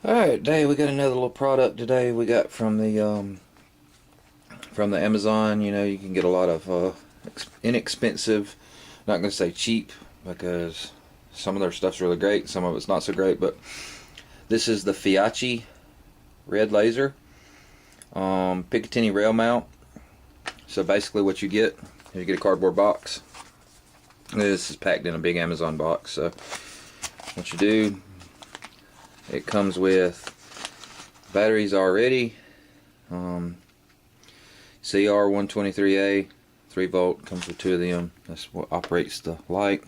Alright, today we got another little product today we got from the Amazon. You know, you can get a lot of inexpensive, not going to say cheap, because some of their stuff's really great, some of it's not so great, but this is the Feyachi red laser Picatinny rail mount. So basically what you get is you get a cardboard box. This is packed in a big Amazon box. So what you do, it comes with batteries already, CR123A 3-volt, comes with two of them. That's what operates the light.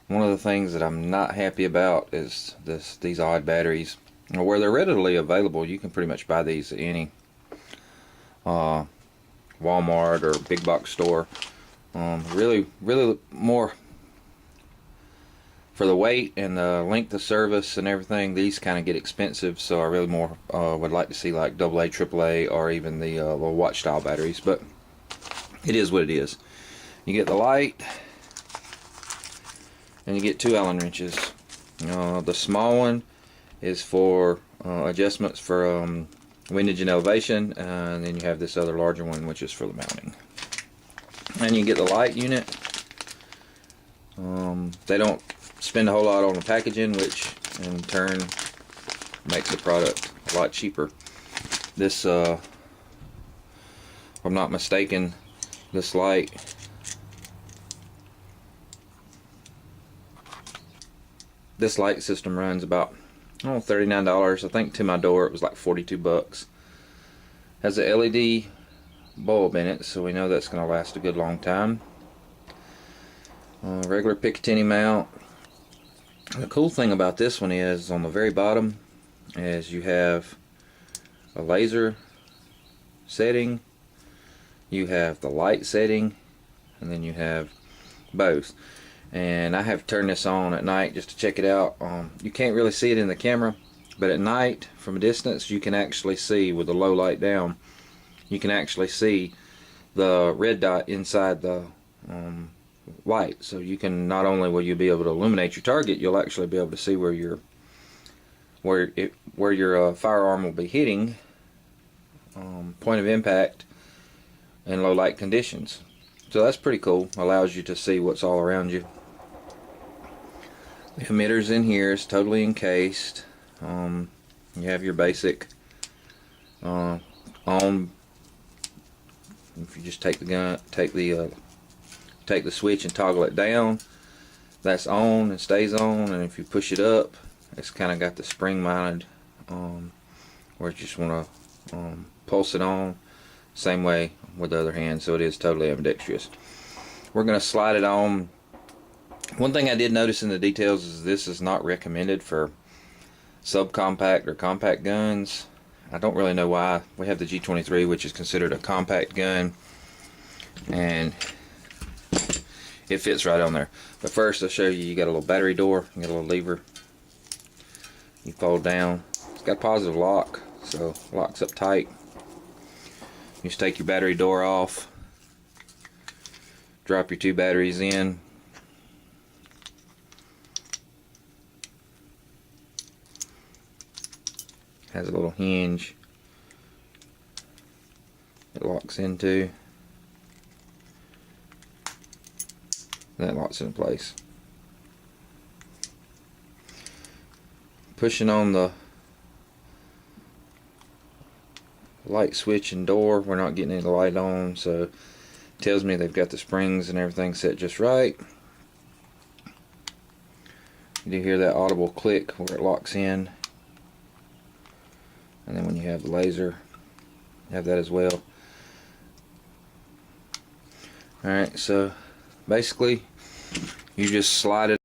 One of the things that I'm not happy about is these odd batteries. Where they're readily available, you can pretty much buy these at any Walmart or big box store. Really more for the weight and the length of service and everything. These kind of get expensive, so I really more would like to see like AA, AAA, or even the little watch style batteries. But it is what it is. You get the light, and you get two Allen wrenches. The small one is for adjustments for windage and elevation, and then you have this other larger one which is for the mounting. And you get the light unit. They don't spend a whole lot on the packaging, which in turn makes the product a lot cheaper. This, if I'm not mistaken, this light system runs about $39. I think to my door it was like 42 bucks. Has a LED bulb in it, so we know that's going to last a good long time. Regular Picatinny mount. The cool thing about this one is on the very bottom is you have a laser setting, you have the light setting, and then you have both. And I have turned this on at night just to check it out. You can't really see it in the camera, but at night from a distance you can actually see, with the low light down, you can actually see the red dot inside the light. So you can, not only will you be able to illuminate your target, you'll actually be able to see where your firearm will be hitting, point of impact, in low light conditions. So that's pretty cool. Allows you to see what's all around you. The emitter's in here. It's totally encased. You have your basic on. If you just take the gun, take the switch and toggle it down, that's on and stays on. And if you push it up, it's kind of got the spring mounted where you just want to pulse it on. Same way with the other hand, so it is totally ambidextrous. We're going to slide it on. One thing I did notice in the details is this is not recommended for subcompact or compact guns. I don't really know why. We have the G23, which is considered a compact gun, and it fits right on there. But first I'll show you. You got a little battery door, you got a little lever, you fold down. It's got a positive lock, so it locks up tight. You just take your battery door off, drop your two batteries in, has a little hinge it locks into. That locks it in place. Pushing on the light switch and door, we're not getting any light on, so it tells me they've got the springs and everything set just right. You do hear that audible click where it locks in, and then when you have the laser, you have that as well. Alright, so basically you just slide it,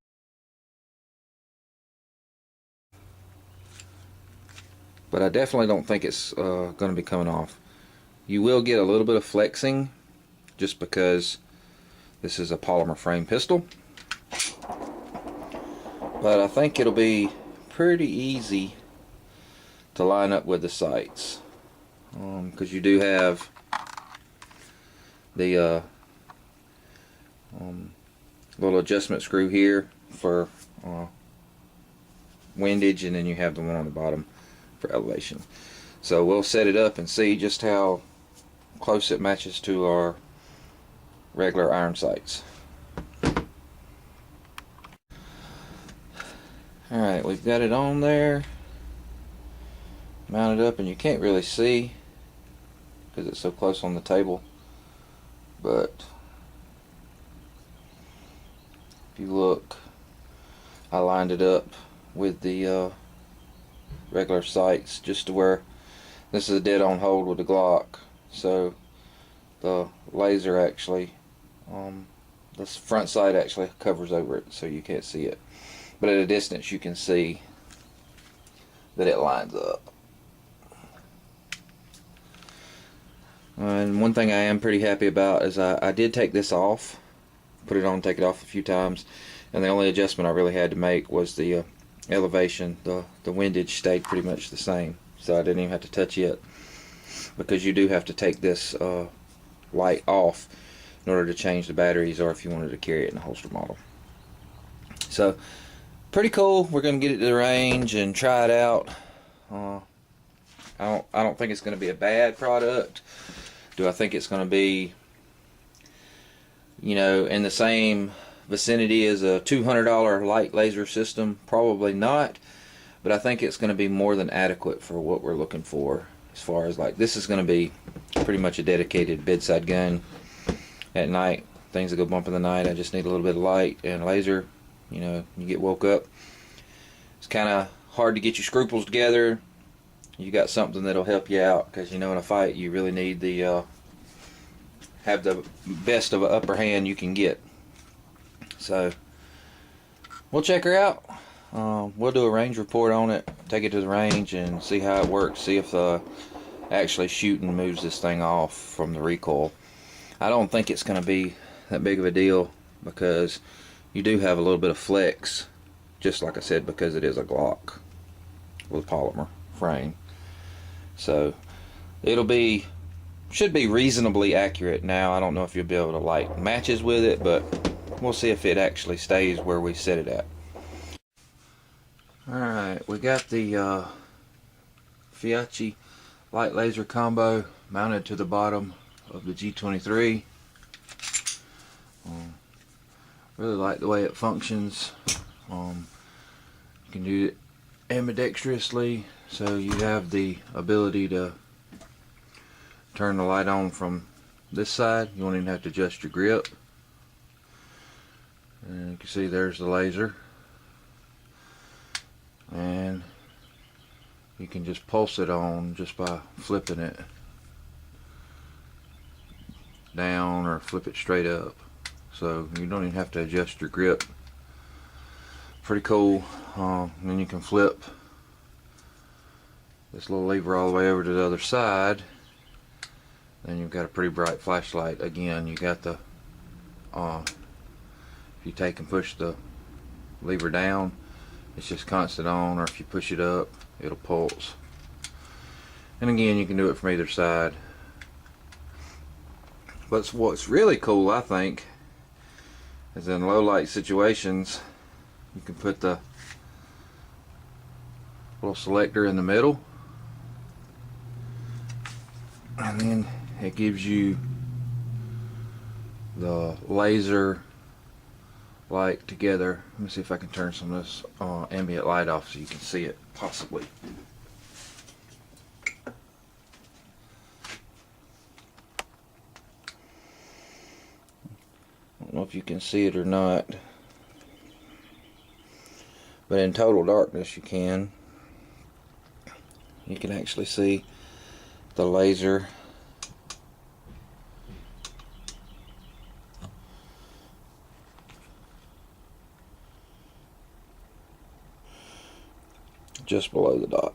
but I definitely don't think it's going to be coming off. You will get a little bit of flexing just because this is a polymer frame pistol, but I think it'll be pretty easy to line up with the sights, because you do have the little adjustment screw here for windage, and then you have the one on the bottom for elevation. So we'll set it up and see just how close it matches to our regular iron sights. Alright, we've got it on there, mounted up, and you can't really see because it's so close on the table, but if you look, I lined it up with the regular sights just to where this is a dead on hold with the Glock, so the laser actually, the front sight actually covers over it, so you can't see it, but at a distance you can see that it lines up. And one thing I am pretty happy about is I did take this off, put it on, take it off a few times, and the only adjustment I really had to make was the elevation. The windage stayed pretty much the same, so I didn't even have to touch it, because you do have to take this light off in order to change the batteries, or if you wanted to carry it in a holster model. So pretty cool. We're gonna get it to the range and try it out. I don't think it's gonna be a bad product. Do I think it's gonna be, you know, in the same vicinity as a $200 light laser system? Probably not, but I think it's going to be more than adequate for what we're looking for. As far as, like, this is going to be pretty much a dedicated bedside gun at night. Things that go bump in the night, I just need a little bit of light and laser. You know, you get woke up, it's kind of hard to get your scruples together. You got something that'll help you out, because, you know, in a fight you really need the have the best of an upper hand you can get. So we'll check her out. We'll do a range report on it, take it to the range and see how it works, see if actually shooting moves this thing off from the recoil. I don't think it's going to be that big of a deal, because you do have a little bit of flex, just like I said, because it is a Glock with polymer frame. So should be reasonably accurate. Now, I don't know if you'll be able to light matches with it, but we'll see if it actually stays where we set it at. Alright, we got the Feyachi light laser combo mounted to the bottom of the G23. Really like the way it functions. You can do it ambidextrously, so you have the ability to turn the light on from this side. You won't even have to adjust your grip. And you can see there's the laser, and you can just pulse it on just by flipping it down or flip it straight up, so you don't even have to adjust your grip. Pretty cool. And then you can flip this little lever all the way over to the other side, then you've got a pretty bright flashlight. Again, you got the if you take and push the lever down, it's just constant on, or if you push it up, it'll pulse. And again, you can do it from either side. But what's really cool, I think, is in low light situations, you can put the little selector in the middle, and then it gives you the laser light together. Let me see if I can turn some of this ambient light off so you can see it, possibly. I don't know if you can see it or not, but in total darkness you can actually see the laser just below the dot.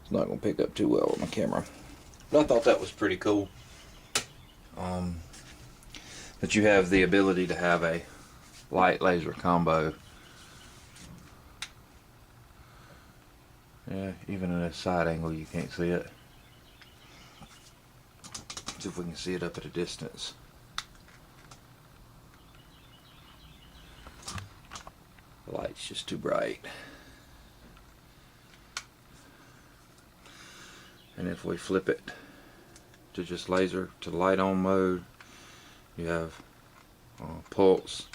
It's not going to pick up too well on my camera, but I thought that was pretty cool. That you have the ability to have a light laser combo. Yeah, even in a side angle you can't see it. See if we can see it up at a distance. Light's just too bright. And if we flip it to just laser to light on mode, you have pulse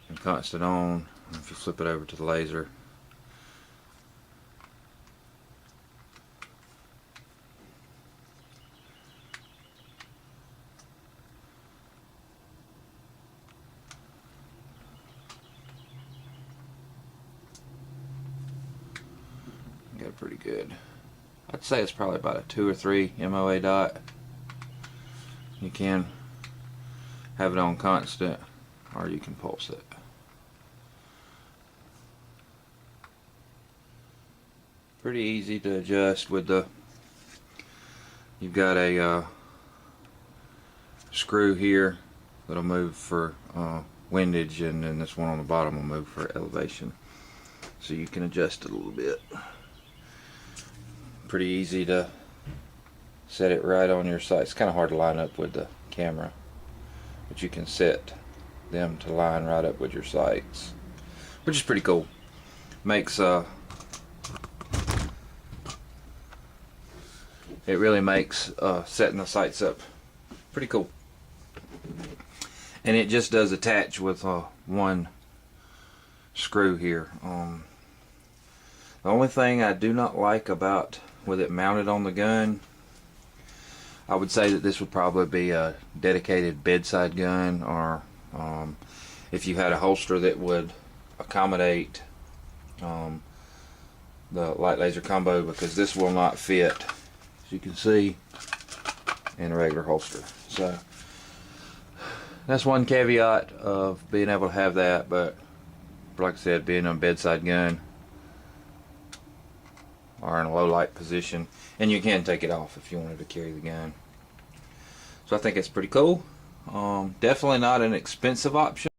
and constant on. And if you flip it over to the laser, got it pretty good. I'd say it's probably about a 2 or 3 MOA dot. You can have it on constant, or you can pulse it. Pretty easy to adjust with the, you've got a screw here that'll move for windage, and then this one on the bottom will move for elevation. So you can adjust it a little bit. Pretty easy to set it right on your sight. It's kind of hard to line up with the camera, but you can set them to line right up with your sights, which is pretty cool. Makes it really makes setting the sights up pretty cool. And it just does attach with one screw here. The only thing I do not like about with it mounted on the gun, I would say that this would probably be a dedicated bedside gun, or if you had a holster that would accommodate the light laser combo, because this will not fit, as you can see, in a regular holster. So that's one caveat of being able to have that, but like I said, being a bedside gun or in a low light position, and you can take it off if you wanted to carry the gun. So I think it's pretty cool. Definitely not an expensive option.